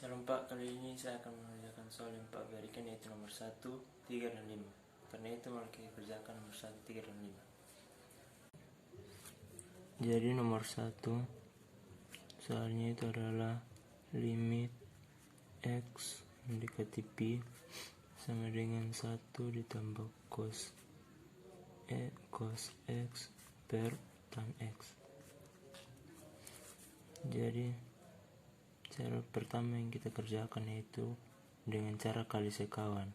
Shalom Pak, kali ini saya akan mengerjakan soal yang Pak berikan, yaitu nomor 1, 3, dan 5. Karena itu mari kita kerjakan nomor 1, 3, dan 5. Jadi nomor 1, soalnya itu adalah limit X mendekati Pi sama dengan 1 ditambah cos X per tan X. Jadi cara pertama yang kita kerjakan yaitu dengan cara kali sekawan.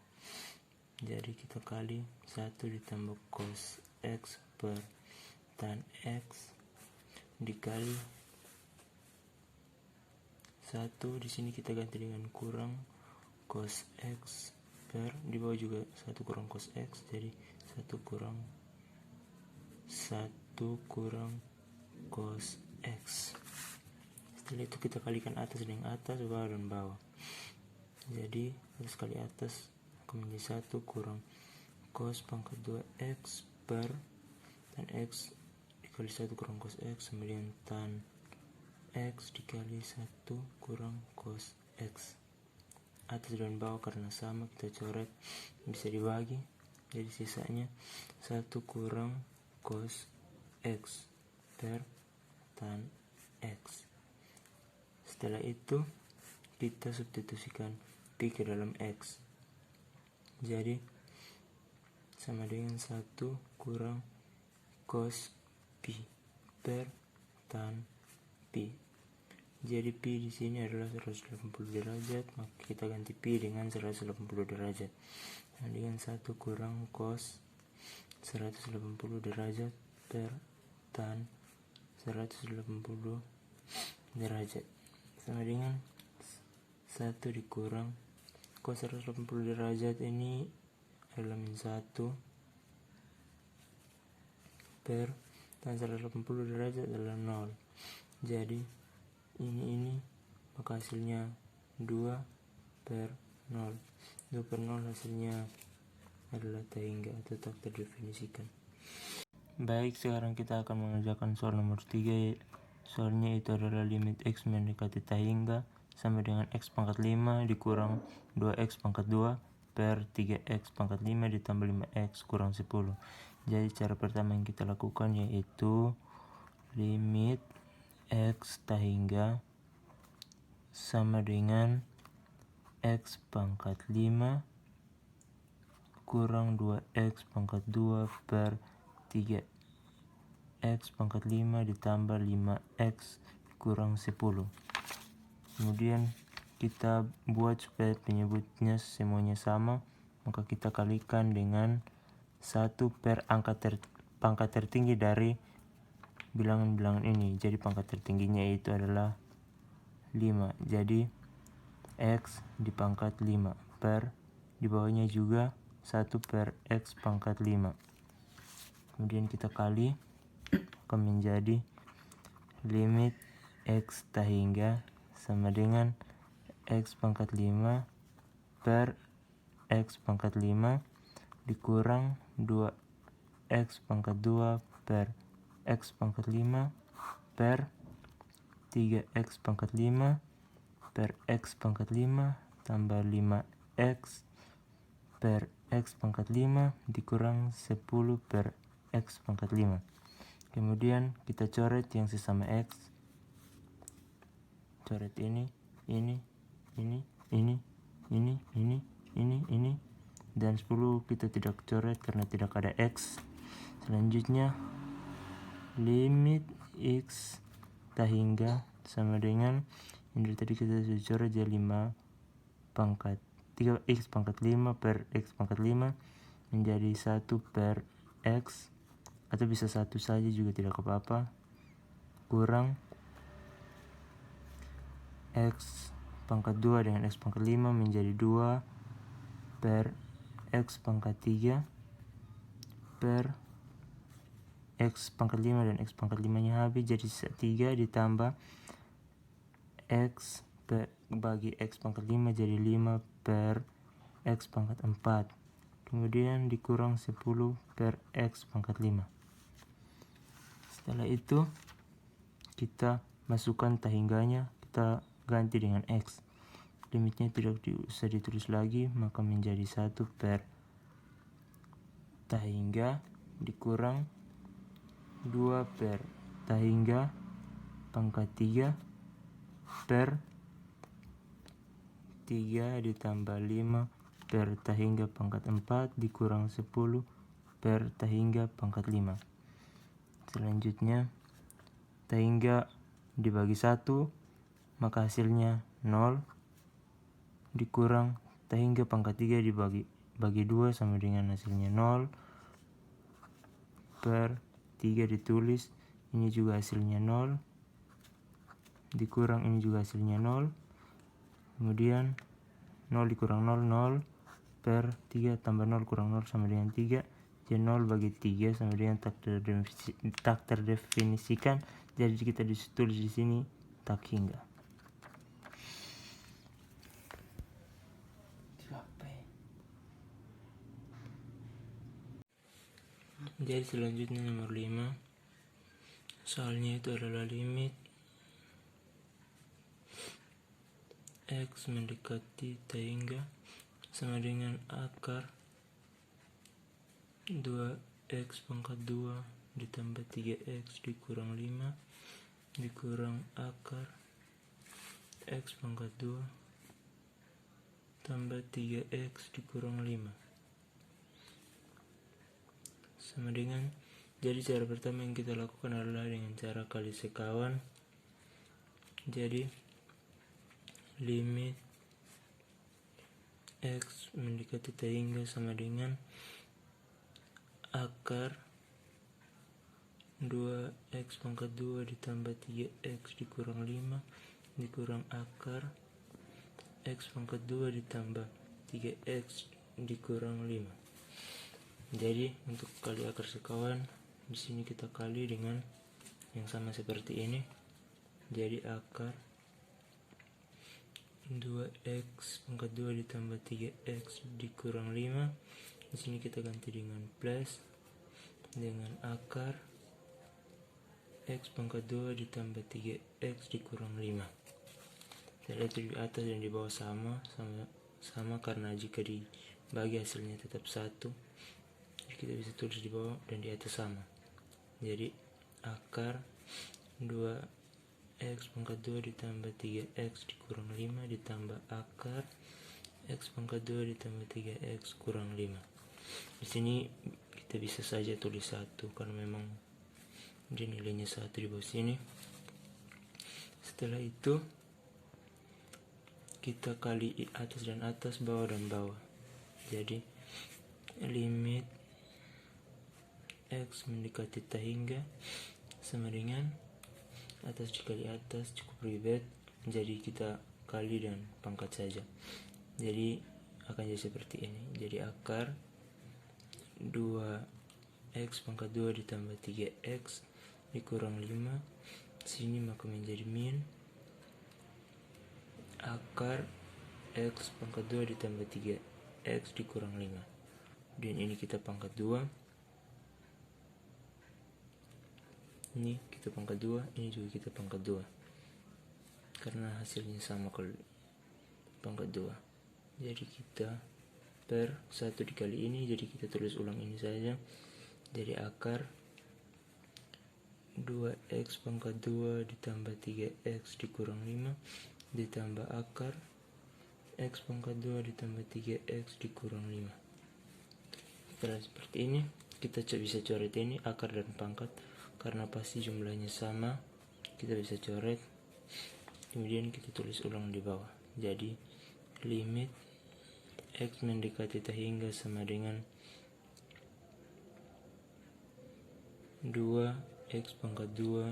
Jadi kita kali 1 ditambah cos X per tan X dikali 1, di sini kita ganti dengan kurang cos X per, di bawah juga 1 kurang cos X, jadi 1 kurang cos X. Setelah itu kita kalikan atas dengan atas, bawah dan bawah. Jadi atas kali atas akan menjadi 1 kurang cos pangkat 2x per tan x dikali 1 kurang cos x sama dengan tan x dikali 1 kurang cos x. Atas dan bawah karena sama kita coret, bisa dibagi, jadi sisanya 1 kurang cos x per tan x. Setelah itu kita substitusikan Pi ke dalam X, jadi sama dengan 1 kurang cos Pi per tan Pi. Jadi Pi di sini adalah 180 derajat, maka kita ganti Pi dengan 180 derajat. Sama dengan 1 kurang cos 180 derajat per tan 180 derajat. Sama dengan 1 dikurang cos 180 derajat ini adalah min 1 per tan 180 derajat adalah 0. Jadi ini maka hasilnya 2 per 0. 2 per 0 hasilnya adalah tahingga atau tak terdefinisikan. Baik, sekarang kita akan mengerjakan soal nomor 3. Soalnya itu adalah limit X mendekati tahingga sama dengan X pangkat 5 dikurang 2X pangkat 2 per 3X pangkat 5 ditambah 5X kurang 10. Jadi cara pertama yang kita lakukan yaitu limit X tahingga sama dengan X pangkat 5 kurang 2X pangkat 2 per 3X pangkat 5 ditambah 5X kurang 10. Kemudian kita buat supaya penyebutnya semuanya sama, maka kita kalikan dengan 1 per pangkat tertinggi dari bilangan-bilangan ini. Jadi pangkat tertingginya itu adalah 5, jadi X di pangkat 5 per, di bawahnya juga 1 per X pangkat 5. Kemudian kita kali, akan menjadi limit X tahingga sama dengan X pangkat 5 per X pangkat 5 dikurang 2X pangkat 2 per X pangkat 5 per 3X pangkat 5 per X pangkat 5 tambah 5X per X pangkat 5 dikurang 10 per X pangkat 5. Kemudian kita coret yang sesama X, coret ini, dan 10 kita tidak coret karena tidak ada X. Selanjutnya limit X tahingga sama dengan yang dari tadi kita sudah coret, jadi 3X pangkat 5 per X pangkat 5 menjadi 1 per X, atau bisa 1 saja juga tidak apa-apa, kurang X pangkat 2 dengan X pangkat 5 menjadi 2 per X pangkat 3 per X pangkat 5 dan X pangkat 5 nya habis, jadi 3 ditambah X bagi X pangkat 5 jadi 5 per X pangkat 4. Kemudian dikurang 10 per X pangkat 5. Setelah itu kita masukkan tahingganya, kita ganti dengan X. limitnya tidak usah ditulis lagi, maka menjadi 1 per tahingga dikurang 2 per tahingga pangkat 3 per 3 ditambah 5 per tahingga pangkat 4 dikurang 10 per tahingga pangkat 5. Selanjutnya tahingga dibagi 1, maka hasilnya 0 dikurang tahingga pangkat 3 dibagi 2 sama dengan hasilnya 0 per 3 ditulis, ini juga hasilnya 0 dikurang ini juga hasilnya 0, kemudian 0 dikurang 0, 0 per 3 tambah 0 kurang 0 sama dengan 3, jadi 0 bagi 3 sama dengan tak terdefinisikan, jadi kita tulis di sini tak hingga. Jadi selanjutnya nomor 5, soalnya itu adalah limit X mendekati tahingga sama dengan akar 2X pangkat 2 ditambah 3X dikurang 5 dikurang akar X pangkat 2 tambah 3X dikurang 5 sama dengan, jadi cara pertama yang kita lakukan adalah dengan cara kali sekawan. Jadi limit X mendekati tahingga sama dengan akar 2X pangkat 2 ditambah 3X dikurang 5 dikurang akar X pangkat 2 ditambah 3X dikurang 5. Jadi untuk kali akar sekawan di sini kita kali dengan yang sama seperti ini. Jadi akar 2X pangkat 2 ditambah 3X dikurang 5. Di sini kita ganti dengan plus dengan akar X pangkat 2 ditambah 3X dikurang 5. Kita lihat di atas dan di bawah sama karena jika dibagi hasilnya tetap 1. Kita bisa tulis di bawah dan di atas sama. Jadi akar 2X pangkat 2 ditambah 3X dikurang 5 ditambah akar X pangkat 2 ditambah 3X kurang 5. Di sini kita bisa saja tulis 1 karena memang dia nilainya 1 di bawah sini. Setelah itu kita kali atas dan atas, bawah dan bawah. Jadi limit X mendekati tahingga sama dengan atas dikali atas cukup ribet, jadi kita kali dan pangkat saja. Jadi akan jadi seperti ini. Jadi akar 2X pangkat 2 ditambah 3X dikurang 5 sini maka menjadi min akar X pangkat 2 ditambah 3X dikurang 5, dan ini kita pangkat 2, ini kita pangkat 2, ini juga kita pangkat 2 karena hasilnya sama kalau pangkat 2. Jadi kita per 1 dikali ini, jadi kita tulis ulang ini saja. Jadi akar 2X pangkat 2 ditambah 3X dikurang 5 ditambah akar X pangkat 2 ditambah 3X dikurang 5. Setelah seperti ini, kita bisa coret ini akar dan pangkat karena pasti jumlahnya sama, kita bisa coret, kemudian kita tulis ulang di bawah. Jadi limit X mendekati tahingga sama dengan 2X pangkat 2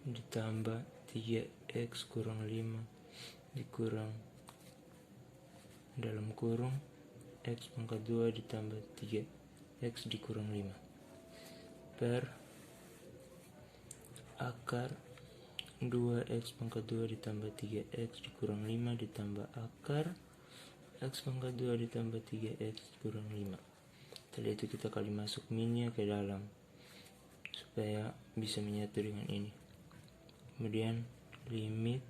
ditambah 3X kurang 5 dikurang dalam kurung X pangkat 2 ditambah 3X dikurang 5 per akar 2X pangkat 2 ditambah 3X dikurang 5 ditambah akar X pangkat 2 ditambah 3X dikurang 5. Setelah itu kita kali masuk minnya ke dalam supaya bisa menyatu dengan ini. Kemudian limit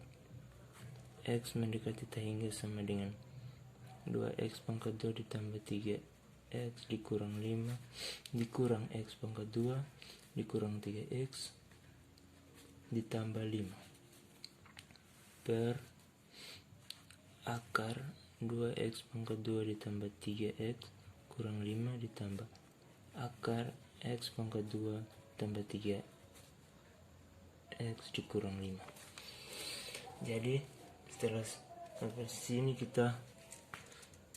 X mendekati tahingga sama dengan 2x pangkat 2 ditambah 3x dikurang 5 dikurang x pangkat 2 dikurang 3x ditambah 5 per akar 2x pangkat 2 ditambah 3x kurang 5 ditambah akar x pangkat 2 tambah 3x dikurang 5. Jadi setelah sampai sini kita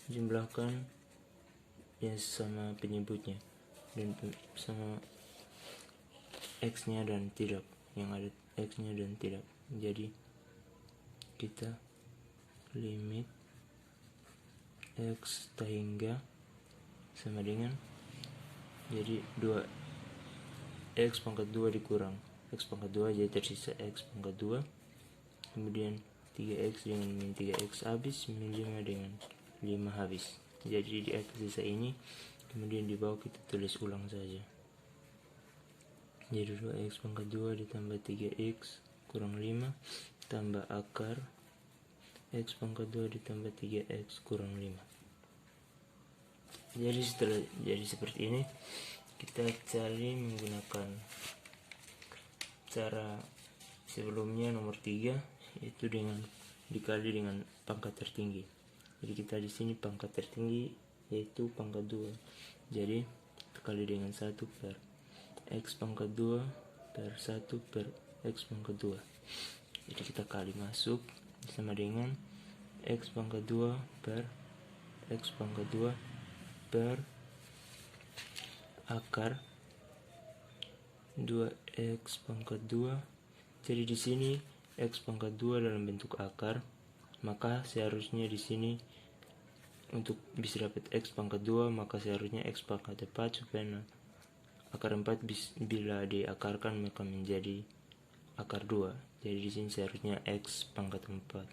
jumlahkan yang sama penyebutnya dan sama x nya dan tidak, yang ada x nya dan tidak. Jadi kita limit x tahingga sama dengan, jadi 2x pangkat 2 dikurang x pangkat 2, jadi tersisa x pangkat 2, kemudian 3x dengan min 3x habis, min 5 dengan 5 habis. Jadi di atas sisa ini, kemudian di bawah kita tulis ulang saja. Jadi 2x pangkat 2 ditambah 3x kurang 5 tambah akar x pangkat 2 ditambah 3x kurang 5. Jadi setelah jadi seperti ini, kita cari menggunakan cara sebelumnya nomor 3, yaitu dengan dikali dengan pangkat tertinggi. Jadi kita di sini pangkat tertinggi yaitu pangkat 2. Jadi kita kali dengan 1 per x pangkat 2 per 1 per x pangkat 2. Jadi kita kali masuk sama dengan x pangkat 2 per x pangkat 2 per akar 2x pangkat 2. Jadi di sini x pangkat 2 dalam bentuk akar, maka seharusnya di sini untuk bisa dapat x pangkat 2 maka seharusnya x pangkat 4, supaya akar 4 bila diakarkan maka menjadi akar 2. Jadi di sini seharusnya x pangkat 4.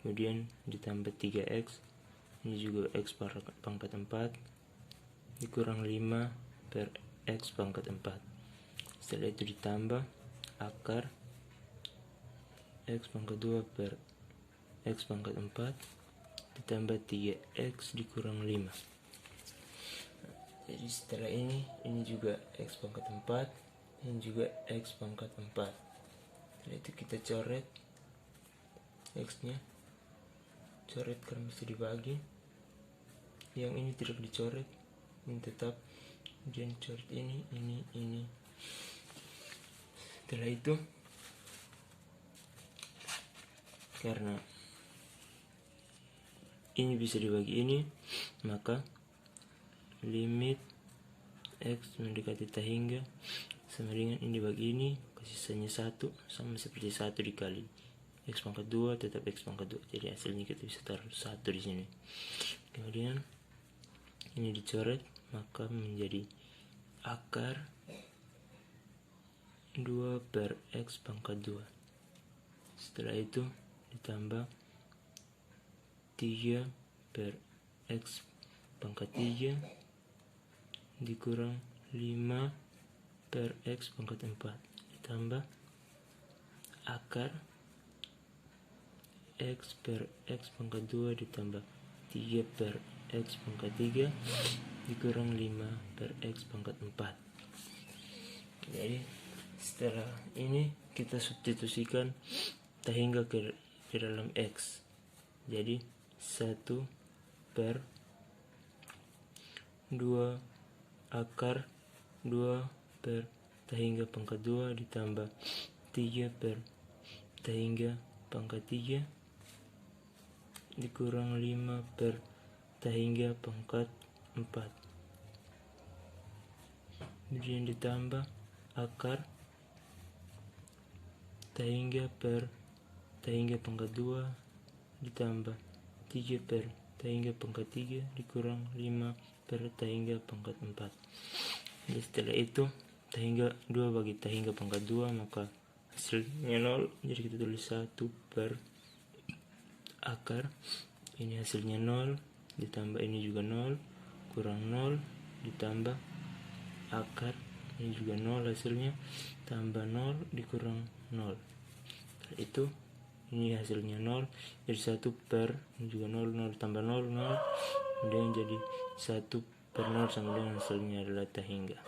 Kemudian ditambah 3x, ini juga x pangkat 4 dikurang 5 per x pangkat 4. Setelah itu ditambah akar x pangkat 2 per x pangkat 4 ditambah 3x dikurang 5. Jadi setelah ini juga x pangkat 4, ini juga x pangkat 4. Setelah itu kita coret x nya, coret karena bisa dibagi. Yang ini tidak dicoret, ini tetap. Kemudian coret ini. Setelah itu, karena ini bisa dibagi ini, maka limit x mendekati tahingga sama dengan ini dibagi ini, sisanya 1, sama seperti 1 dikali x pangkat 2 tetap x pangkat 2. Jadi hasilnya kita bisa taruh 1 di sini. Kemudian ini dicoret, maka menjadi akar 2 per x pangkat 2. Setelah itu ditambah 3 per x pangkat 3 dikurang 5 per x pangkat 4 ditambah akar x per x pangkat 2 ditambah 3 per x pangkat 3 dikurang 5 per x pangkat 4. Jadi setelah ini kita substitusikan tahingga ke dalam x. Jadi 1 per 2 akar 2 per tahingga pangkat 2 ditambah 3 per tahingga pangkat 3 dikurang 5 per tahingga pangkat 4. Kemudian ditambah akar tahingga per tahingga pangkat 2 ditambah 3 per tahingga pangkat 3 dikurang 5 per tahingga pangkat 4. Jadi setelah itu tahingga 2 bagi tahingga pangkat 2, maka hasilnya 0. Jadi kita tulis 1 per akar, ini hasilnya 0 ditambah ini juga 0 kurang 0 ditambah akar, ini juga 0 hasilnya, tambah 0 dikurang 0. Setelah itu ini hasilnya 0, jadi 1 per juga 0, 0 tambah 0, 0, kemudian jadi 1 per 0 sama dengan hasilnya adalah tak hingga.